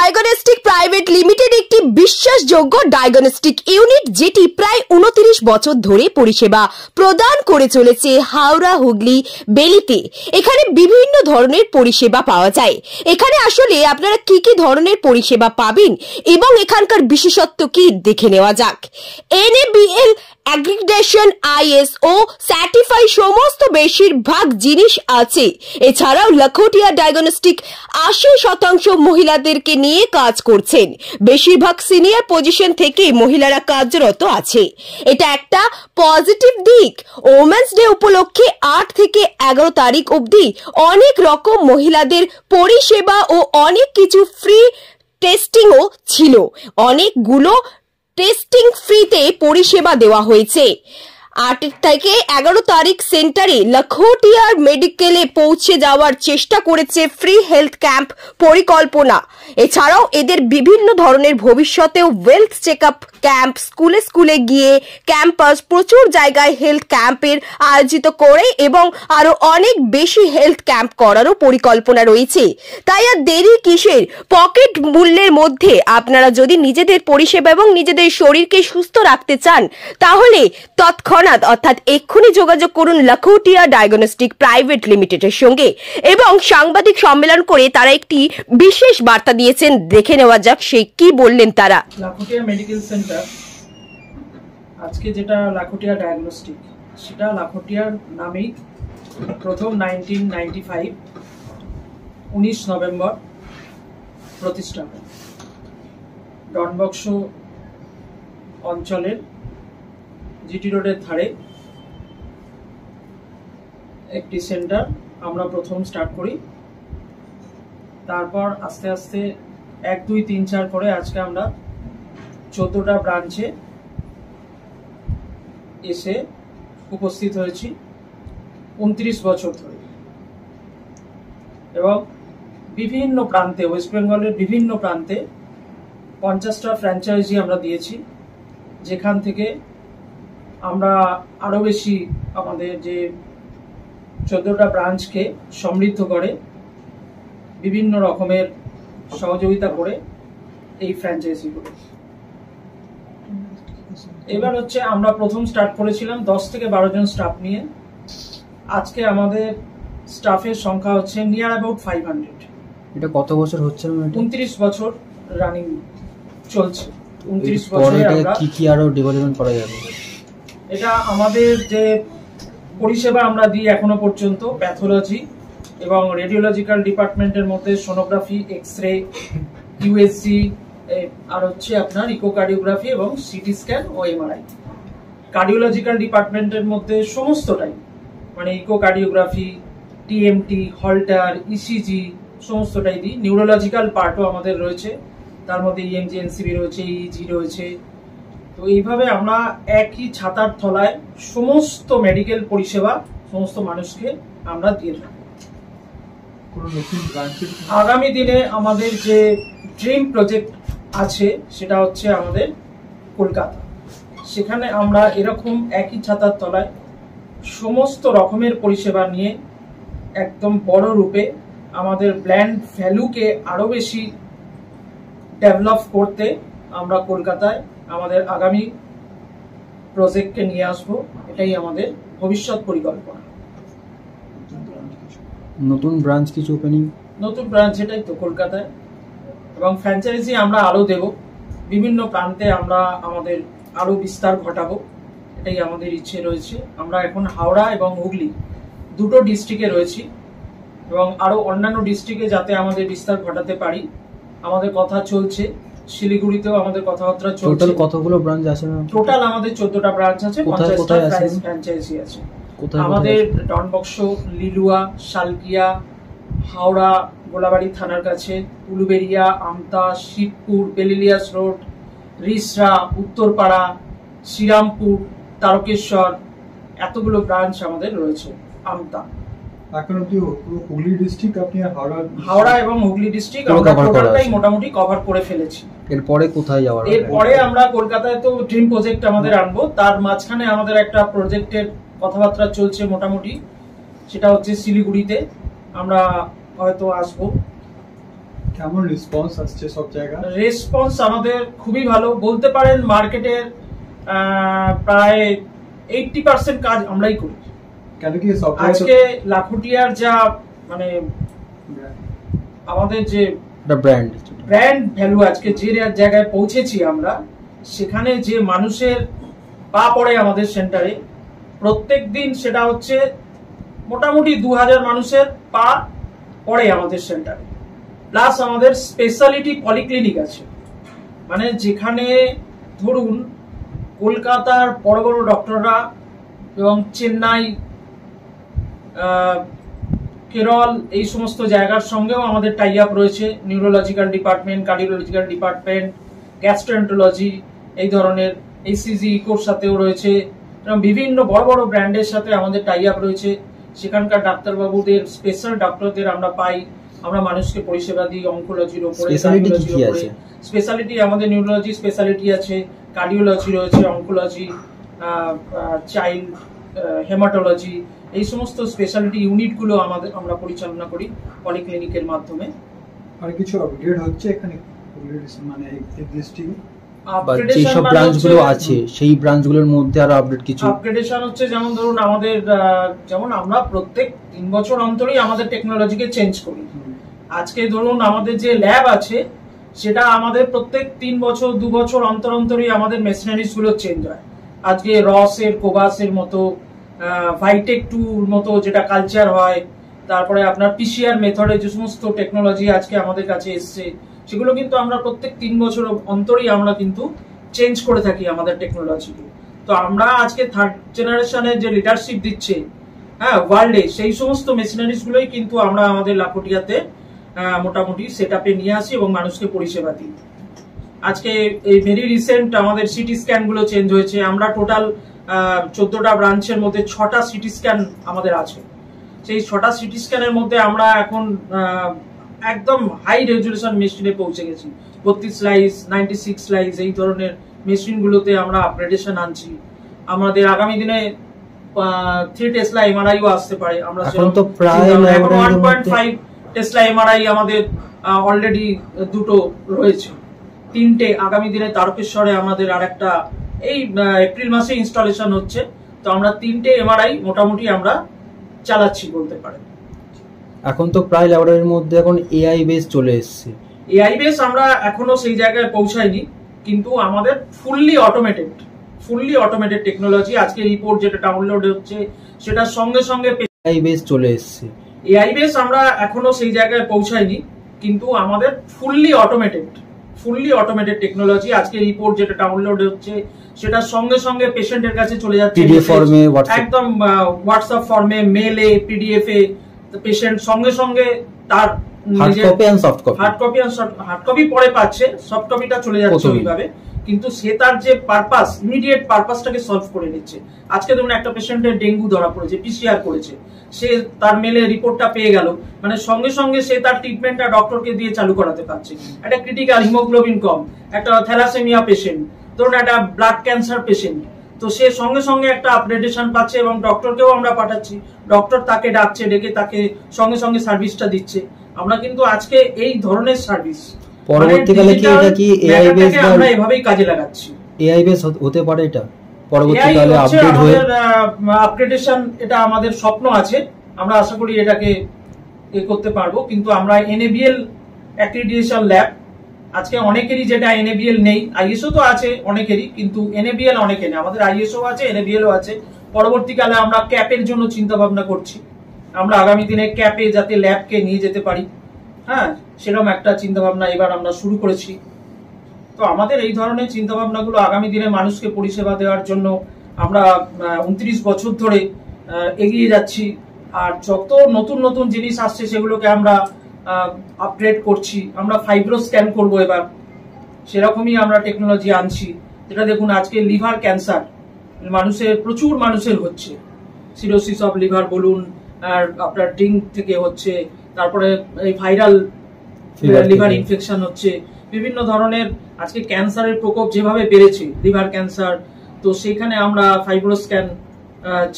Diagnostic private limited একটি বিশ্বাসযোগ্য diagnostic unit যেটি প্রায় 29 বছর ধরে পরিষেবা প্রদান করে চলেছে হাওড়া হুগলি বেলিতে। এখানে বিভিন্ন ধরনের পরিষেবা পাওয়া যায়। এখানে আসলে আপনারা কি কি ধরনের পরিষেবা পাবেন এবং এখানকার বিশেষত্ব কি দেখে নেওয়া যাক। NABL অ্যাগ্রিগেশন ISO সার্টিফাই সমস্ত বেশিরভাগ জিনিস আছে। এছাড়াও লাখোটিয়া ডায়াগনস্টিক 80% মহিলাদেরকে নিয়ে কাজ করছেন। বেশিরভাগ সিনিয়র পজিশন থেকে মহিলারা কার্যরত আছে। এটা একটা পজিটিভ দিক। ওমেন্স ডে উপলক্ষে 8 থেকে 11 তারিখ অবধি অনেক রকম মহিলাদের পরিষেবা ও অনেক কিছু ফ্রি টেস্টিংও ছিল। অনেকগুলো টেস্টিং ফ্রিতে পরিষেবা দেওয়া হয়েছে। 8 থেকে 11 তারিখ সেন্টারে লাখোটিয়ার মেডিকেলে পৌঁছে যাওয়ার চেষ্টা করেছে ফ্রি হেলথ ক্যাম্প পরিকল্পনা। এছাড়াও এদের বিভিন্ন ধরনের ভবিষ্যতেও ওয়েলথ চেকআপ ক্যাম্প, স্কুলে স্কুলে গিয়ে ক্যাম্পাস, প্রচুর জায়গায় হেলথ ক্যাম্পের আয়োজিত করে এবং আরো অনেক বেশি হেলথ ক্যাম্প করারও পরিকল্পনা রয়েছে। তাই আর দেরি কিসের? পকেট মূল্যের মধ্যে আপনারা যদি নিজেদের পরিষেবা এবং নিজেদের শরীরকে সুস্থ রাখতে চান তাহলে তৎক্ষণাৎ অর্থাৎ এক্ষুনি যোগাযোগ করুন লাখোটিয়া ডায়াগনস্টিক প্রাইভেট লিমিটেডের সঙ্গে। এবং সাংবাদিক সম্মেলন করে তারা একটি বিশেষ বার্তা দিয়েছেন, দেখে নেওয়া যাক সেই কি বললেন তারা। লাখোটিয়া মেডিকেল সেন্টার আজকে যেটা লাখোটিয়া ডায়াগনস্টিক, সেটা লাখোটিয়ার নামেই প্রথম 19 নভেম্বর প্রতিষ্ঠা হয়। ডনবক্স অঞ্চলের জিটি রোডের ধারে একটি সেন্টার আমরা প্রথম স্টার্ট করি। তারপর আস্তে আস্তে 1, 2, 3, 4 করে আজকে আমরা 14টা ব্রাঞ্চে এসে উপস্থিত হয়েছি 29 বছর ধরে। এবং বিভিন্ন প্রান্তে, ওয়েস্ট বেঙ্গলের বিভিন্ন প্রান্তে 50টা ফ্র্যাঞ্চাইজি আমরা দিয়েছি, যেখান থেকে আমরা আরো বেশি আমাদের যে 14টা ব্রাঞ্চকে সমৃদ্ধ করে বিভিন্ন রকমের সহযোগিতা করে এই ফ্র্যাঞ্চাইজিগুলো। এবার হচ্ছে আমরা প্রথম স্টার্ট করেছিলাম 10 থেকে 12 জন স্টাফ নিয়ে। আজকে আমাদের স্টাফের সংখ্যা হচ্ছে নিয়ার অ্যাবাউট 500। এটা কত বছর হচ্ছে? 29 বছর রানিং চলছে। 29 বছরে আমরা কি কি আরো ডেভেলপমেন্ট করা যাবে? এটা আমাদের যে পরিষেবা আমরা দিই এখনো পর্যন্ত প্যাথোলজি এবং রেডিওলজিক্যাল ডিপার্টমেন্টের মধ্যে সোনোগ্রাফি, এক্সরে, ইউএসজি, আর হচ্ছে আপনার ইকোকার্ডিওগ্রাফি এবং সিটি স্ক্যান ও এমআরআই। কার্ডিওলজিক্যাল ডিপার্টমেন্টের মধ্যে সমস্তটাই, মানে ইকোকার্ডিওগ্রাফি, টিএমটি, হল্টার, ইসিজি সমস্তটাই দিই। নিউরোলজিক্যাল পার্টও আমাদের রয়েছে, তার মধ্যে ইএমজি, এনসিবি রয়েছে, ইইজি রয়েছে। তো এইভাবে আমরা একই ছাতার তলায় সমস্ত মেডিকেল পরিষেবা সমস্ত মানুষকে আমরা দিয়ে থাকি। আগামী দিনে আমাদের যে ড্রিম প্রজেক্ট আছে সেটা হচ্ছে আমাদের কলকাতা। সেখানে আমরা এরকম একই ছাতার তলায় সমস্ত রকমের পরিষেবা নিয়ে একদম বড় রূপে আমাদের ব্র্যান্ড ভ্যালুকে আরো বেশি ডেভেলপ করতে আমরা কলকাতায় আমাদের আগামী প্রজেক্টকে নিয়ে আসবো। এটাই আমাদের ভবিষ্যৎ পরিকল্পনা। নতুন ব্রাঞ্চ কিছু ওপেনিং? নতুন ব্রাঞ্চ এটাই তো কলকাতায়, এবং ফ্র্যাঞ্চাইজি আমরা আরো দেব বিভিন্ন প্রান্তে। আমরা আমাদের আরো বিস্তার ঘটাবো, এটাই আমাদের ইচ্ছে রয়েছে। আমরা এখন হাওড়া এবং হুগলি দুটো ডিস্ট্রিক্টে রয়েছি এবং আরো অন্যান্য ডিস্ট্রিক্টে যাতে আমাদের বিস্তার ঘটাতে পারি আমাদের কথা চলছে। শিলিগুড়িতেও আমাদের কথাবার্তা চলছে। টোটাল কতগুলো ব্রাঞ্চ আছে? টোটাল আমাদের 14টা ব্রাঞ্চ আছে, 50টা ফ্র্যাঞ্চাইজি আছে। আমাদের ডনবক্স, লিলুয়া, শালকিয়া, হাওড়া গোলাবাড়ি থানার কাছে, উলুবেড়িয়া, আমতা, শিবপুর, বেলিলিয়াস রোড, রিসরা, উত্তরপাড়া, শ্রীরামপুর, তারকেশ্বর, এতগুলো ব্রাঞ্চ আমাদের রয়েছে। আমতা এখন অবধি হুগলি ডিস্ট্রিক্ট আপনি হাওড়া এবং হুগলি ডিস্ট্রিক্ট আমরা টোটালটাই মোটামুটি কভার করে ফেলেছি। এরপরে কোথায় যাওয়ার? এরপরে আমরা কলকাতায় তো ড্রিম প্রজেক্ট আমাদের আনবো, তার মাঝখানে আমাদের একটা প্রজেক্টের কথাবার্তা চলছে মোটামুটি, সেটা হচ্ছে শিলিগুড়িতে আমরা হয়তো আসবো। কেমন রেসপন্স আসছে সব জায়গা? রেসপন্স আমাদের খুবই ভালো বলতে পারেন। মার্কেটের প্রায় 80% কাজ আমরাই করি। কেন কি সব আজকে লাখুটিয়ার যা মানে আমাদের যে ব্র্যান্ড ভ্যালু আজকে যে জায়গায় পৌঁছেছি আমরা, সেখানে যে মানুষের পা পড়ে আমাদের সেন্টারে প্রত্যেক দিন, সেটা হচ্ছে মোটামুটি 2000 মানুষের পা পড়ে আমাদের সেন্টারে। প্লাস আমাদের স্পেশালিটি পলিক্লিনিক আছে, মানে যেখানে ধরুন কলকাতার বড় বড় ডক্টররা এবং চেন্নাই, কেরল, এই সমস্ত জায়গার সঙ্গেও আমাদের টাই আপ রয়েছে। Neurological department, cardiological department, gastroenterology, এই ধরনের এইসিজি ইকোর সাথেও রয়েছে। বিভিন্ন বড় বড় ব্র্যান্ডের সাথে আমাদের টাই আপ রয়েছে। সেখানকার ডাক্তারবাবুদের, স্পেশাল ডক্টরদের আমরা পাই, আমরা মানুষকে পরিষেবা দিই। অঙ্কোলজির উপরে, স্পেশালিটি আমাদের নিউরোলজি স্পেশালিটি আছে, কার্ডিওলজি রয়েছে, অঙ্কোলজি, চাইল্ড হেমাটোলজি, এই সমস্ত স্পেশালিটি ইউনিটগুলো আমরা পরিচালনা করি পলিক্লিনিকের মাধ্যমে। আর কিছু আপগ্রেড হচ্ছে এখানে মানে ডিস্ট্রিক্টে যেসব ব্রাঞ্চগুলো আছে সেই ব্রাঞ্চগুলোর মধ্যে আরো আপডেট কিছু আপগ্রেডেশন হচ্ছে। যেমন ধরুন আমাদের যেমন আমরা প্রত্যেক 3 বছর অন্তরই আমাদের টেকনোলজিকে চেঞ্জ করি। আজকে ধরুন আমাদের যে ল্যাব আছে সেটা আমাদের প্রত্যেক 3 বছর 2 বছর অন্তরই আমাদের মেশিনারিজ গুলো চেঞ্জ হয়। আজকে রসের, কোবাসের মতো, ভাইটেক 2 মতো যেটা কালচার হয়, তারপরে আপনার পিসিআর মেথডে যে সমস্ত টেকনোলজি আজকে আমাদের কাছে এসছে, সেগুলো কিন্তু আমরা প্রত্যেক 3 বছর অন্তরই আমরা কিন্তু চেঞ্জ করে থাকি আমাদের টেকনোলজিকে। তো আমরা আজকে 3rd জেনারেশনের যে লিডারশিপ দিচ্ছে ওয়ার্ল্ডে, সেই সমস্ত মেশিনারিজ গুলোই কিন্তু আমরা আমাদের লাখুটিয়াতে মোটামুটি সেট আপে নিয়ে আসি এবং মানুষকে পরিষেবা দিই। আজকে এই ভেরি রিসেন্ট আমাদের সিটি স্ক্যান গুলো চেঞ্জ হয়েছে। আমরা টোটাল 14টা ব্রাঞ্চের মধ্যে 6টা সিটি স্ক্যান আমাদের আছে। সেই 6টা সিটি স্ক্যানের মধ্যে আমরা এখন একদম হাই রেজুলেশন মেশিনে পৌঁছে গেছি। 32 স্লাইস, 96 স্লাইস, এই ধরনের মেশিন গুলোতে আমরা আপগ্রেডেশন আনছি। আমাদের আগামী দিনে 3 টেসলা এমআরআইও আসতে পারে। আমরা এখন তো প্রায় 1.5 টেসলা এমআরআই আমাদের অলরেডি 2টো রয়েছে। 3টে আগামী দিনে তারকেশ্বরে আমাদের আরেকটা এই এপ্রিল মাসে ইনস্টলেশন হচ্ছে। তো আমরা 3টে এমআরআই মোটামুটি আমরা চালাচ্ছি বলতে পারেন। এখন তো প্রায় ল্যাবরেটরির মধ্যে এখন এআই বেস চলে এসেছে। এআই বেস আমরা এখনো সেই জায়গায় পৌঁছাইনি, কিন্তু আমাদের ফুললি অটোমেটেড টেকনোলজি। আজকে রিপোর্ট যেটা ডাউনলোড হচ্ছে সেটার সঙ্গে সঙ্গে এআই বেস চলে এসেছে। এআই বেস আমরা এখনো সেই জায়গায় পৌঁছাইনি, কিন্তু আমাদের ফুললি অটোমেটেড টেকনোলজি। আজকে রিপোর্ট যেটা ডাউনলোড হচ্ছে সেটার সঙ্গে সঙ্গে পেশেন্টের কাছে চলে যাচ্ছে পিডিএফ ফর্মে, একদম হোয়াটসঅ্যাপ ফর্মে, মেলে, পিডিএফ এ। পেশেন্ট সঙ্গে সঙ্গে তার হার্ড কপি পরে পাচ্ছে, সফট কপিটা চলে যাচ্ছে ওইভাবে। কিন্তু সে তার যে পারপাস, ইমিডিয়েট পারপাসটাকে সলভ করে নিচ্ছে। আজকে ধরুন একটা পেশেন্টের ডেঙ্গু ধরা পড়েছে, পিসিআর করেছে, সে তার মেলে রিপোর্টটা পেয়ে গেল, মানে সঙ্গে সঙ্গে সে তার ট্রিটমেন্টটা ডক্টরকে দিয়ে চালু করাতে পারছে। একটা ক্রিটিক্যাল হিমোগ্লোবিন কম, একটা থ্যালাসেমিয়া পেশেন্ট, ধরুন একটা ব্লাড ক্যান্সার পেশেন্ট, তো সে সঙ্গে সঙ্গে একটা আপগ্রেডেশন পাচ্ছে এবং ডক্টরকেও আমরা পাঠাচ্ছি। ডক্টর তাকে ডাকছে, ডেকে তাকে সঙ্গে সঙ্গে সার্ভিসটা দিচ্ছে। আমরা কিন্তু আজকে এই ধরনের সার্ভিস পরবর্তীকালে কি এটা কি এআই বেস আমরা এভাবেই কাজে লাগাচ্ছি। এআই বেস হতে পারে এটা পরবর্তীকালে আপডেট হয়ে আপগ্রেডেশন, এটা আমাদের স্বপ্ন আছে। আমরা আশা করি এটাকে করতে পারবো। কিন্তু আমরা এনএবিএল অ্যাক্রিডিটেশন ল্যাব, আজকে অনেকেরই যেটা এনএবিএল নেই, আইএসও তো আছে অনেকেরই, কিন্তু এনএবিএল অনেকে নেই। আমাদের আইএসও আছে, এনএবিএলও আছে। পরবর্তীকালে আমরা ক্যাপের জন্য চিন্তা ভাবনা করছি। আমরা আগামী দিনে ক্যাপে যাতে ল্যাবকে নিয়ে যেতে পারি, সেরকম একটা চিন্তা ভাবনা এবার আমরা শুরু করেছি। তো আমাদের এই ধরনের চিন্তা ভাবনাগুলো আগামী দিনে মানুষকে পরিষেবা দেওয়ার জন্য আমরা 29 বছর ধরে এগিয়ে যাচ্ছি। আর যত নতুন নতুন জিনিস আসছে সেগুলোকে আমরা আপগ্রেড করছি। আমরা ফাইব্রো স্ক্যান করব এবার, সেরকমই আমরা টেকনোলজি আনছি। যেটা দেখুন আজকে লিভার ক্যান্সার প্রচুর মানুষের হচ্ছে, সিরোসিস অফ লিভার বলুন, আর আপনার ডিং থেকে হচ্ছে, তারপরে এই ভাইরাল লিভার ইনফেকশন হচ্ছে, বিভিন্ন ধরনের আজকে ক্যান্সারের প্রকোপ যেভাবে বেড়েছে, লিভার ক্যান্সার। তো সেখানে আমরা ফাইব্রো স্ক্যান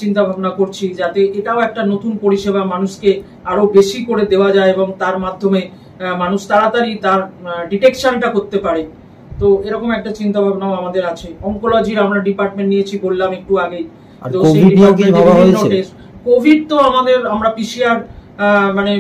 চিন্তা ভাবনা করছি, যাতে এটাও একটা নতুন পরিষেবা মানুষকে আরো বেশি করে দেওয়া যায় এবং তার মাধ্যমে মানুষ তাড়াতাড়ি তার ডিটেকশনটা করতে পারে। তো এরকম একটা চিন্তা ভাবনাও আমাদের আছে। অনকোলজির আমরা ডিপার্টমেন্ট নিয়েছি বললাম একটু আগেই। তো সেই ডিপার্টমেন্টে কোভিড তো আমরা পিসিআর মানে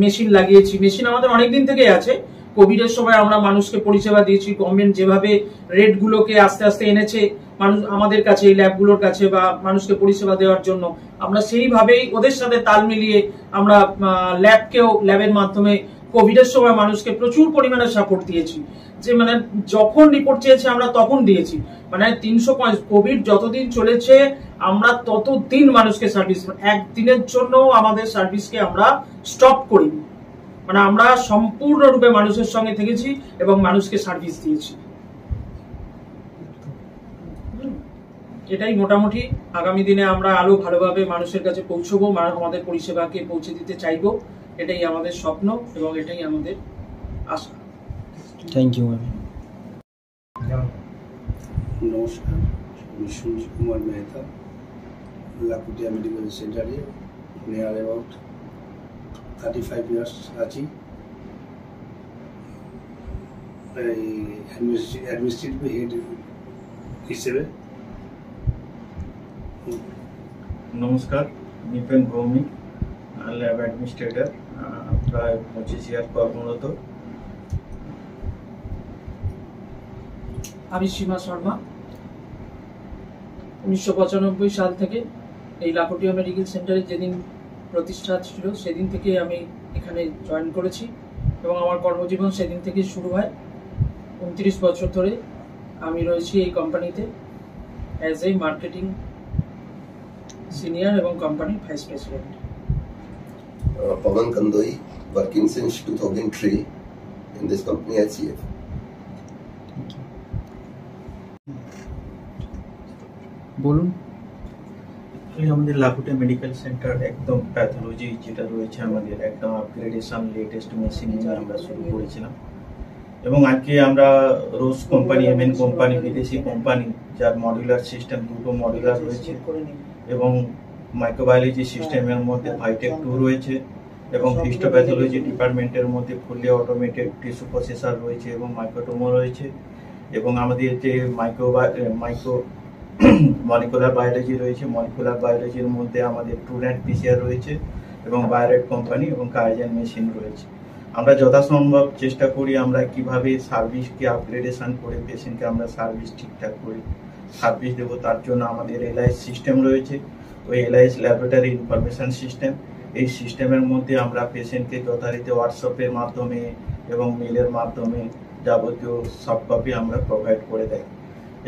মেশিন লাগিয়েছি। মেশিন আমাদের অনেকদিন থেকেই আছে। কোভিড এর সময় আমরা মানুষকে পরিষেবা দিয়েছি। গভর্নমেন্ট যেভাবে রেট গুলোকে আস্তে আস্তে এনেছে মানুষ আমাদের কাছে, এই ল্যাবগুলোর কাছে বা মানুষকে পরিষেবা দেওয়ার জন্য, আমরা সেইভাবেই ওদের সাথে তাল মিলিয়ে আমরা ল্যাবের মাধ্যমে কোভিড এর সময় মানুষকে প্রচুর পরিমাণে সাপোর্ট দিয়েছি। যে মানে যখন রিপোর্ট চেয়েছে আমরা তখন দিয়েছি। মানে 350 কোভিড যতদিন চলেছে আমরা ততদিন মানুষকে সার্ভিস, একদিনের জন্য আমাদের সার্ভিসকে আমরা স্টপ করিনি। মানে আমরা সম্পূর্ণরূপে মানুষের সঙ্গে থেকেছি এবং মানুষকে সার্ভিস দিয়েছি। এটাই মোটামুটি আগামী দিনে আমরা আরো ভালোভাবে মানুষের কাছে পৌঁছবো, আমাদের পরিষেবাকে পৌঁছে দিতে চাইবো। এটাই আমাদের স্বপ্ন এবং এটাই আমাদের আশা। Thank you ma'am. নমস্কার, আমি সঞ্জীব কুমার মেহতা, লাকুটিয়া মেডিকেল সেন্টারে নিয়ার অ্যাবাউট 35 ইয়ার্স আছি। অ্যাডমিনিস্ট্রেটিভ হেড হিসেবে। নমস্কার, নিপেন ভৌমিক, ল্যাব অ্যাডমিনিস্ট্রেটর, প্রায় 25 ইয়ার কর্মরত। আমি সীমা শর্মা, 1995 সাল থেকে এই লাকুটিয়া মেডিকেল সেন্টারে যেদিন প্রতিষ্ঠা ছিল সেদিন থেকে আমি এখানে জয়েন করেছি এবং আমার কর্মজীবন সেদিন থেকে শুরু হয়। 29 বছর ধরে আমি রয়েছি এই কোম্পানিতে অ্যাজ এ মার্কেটিং সিনিয়র এবং কোম্পানির vice president. Pavan Kandoi, working since 2003 in this company at CF. বলুন। আমাদের লাকুটিয়া মেডিকেল সেন্টার একদম প্যাথোলজি যেটা রয়েছে আমাদের একদম আপগ্রেডেশন লেটেস্ট মেশিন নিয়ে আমরা শুরু করেছিলাম এবং আজকে আমরা রোজ কোম্পানি, এমএন কোম্পানি, বিদেশি কোম্পানি, যার মডিউলার সিস্টেম, দুটো মডিউলার রয়েছে এবং মাইক্রোবায়োলজি সিস্টেমের মধ্যে ভাইটেক 2 রয়েছে এবং হিস্টোপ্যাথোলজি ডিপার্টমেন্টের মধ্যে ফুললি অটোমেটেড টিস্যু প্রসেসর রয়েছে এবং মাইক্রোটোমো রয়েছে এবং আমাদের যে মাইক্রো মলিকুলার বায়োলজি রয়েছে। মলিকুলার বায়োলজির মধ্যে আমাদের ট্রুনেট পিসিআর রয়েছে এবং বায়োরেট কোম্পানি এবং কাইজেন মেশিন রয়েছে। আমরা যথাসম্ভব চেষ্টা করি আমরা কিভাবে সার্ভিসকে আপগ্রেডেশন করে পেশেন্টকে আমরা সার্ভিস ঠিকঠাক করে সার্ভিস দেবো, তার জন্য আমাদের এলআইএস সিস্টেম রয়েছে। ওই এলআইএস ল্যাবরেটরি ইনফরমেশন সিস্টেম, এই সিস্টেমের মধ্যে আমরা পেশেন্টকে যথারীতি হোয়াটসঅ্যাপের মাধ্যমে এবং মেলের মাধ্যমে যাবতীয় সফট কপি আমরা প্রোভাইড করে দেয়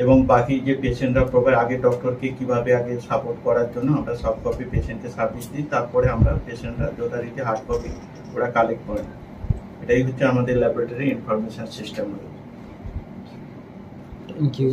এবং বাকি যে পেশেন্টরা আগে ডক্টরকে কিভাবে আগে সাপোর্ট করার জন্য আমরা সফট কপি পেশেন্টকে সার্ভিস দিই, তারপরে আমরা পেশেন্টরা যথারীতি হার্ড কপি ওরা কালেক্ট করেন। এটাই হচ্ছে আমাদের laboratory information system. Thank you.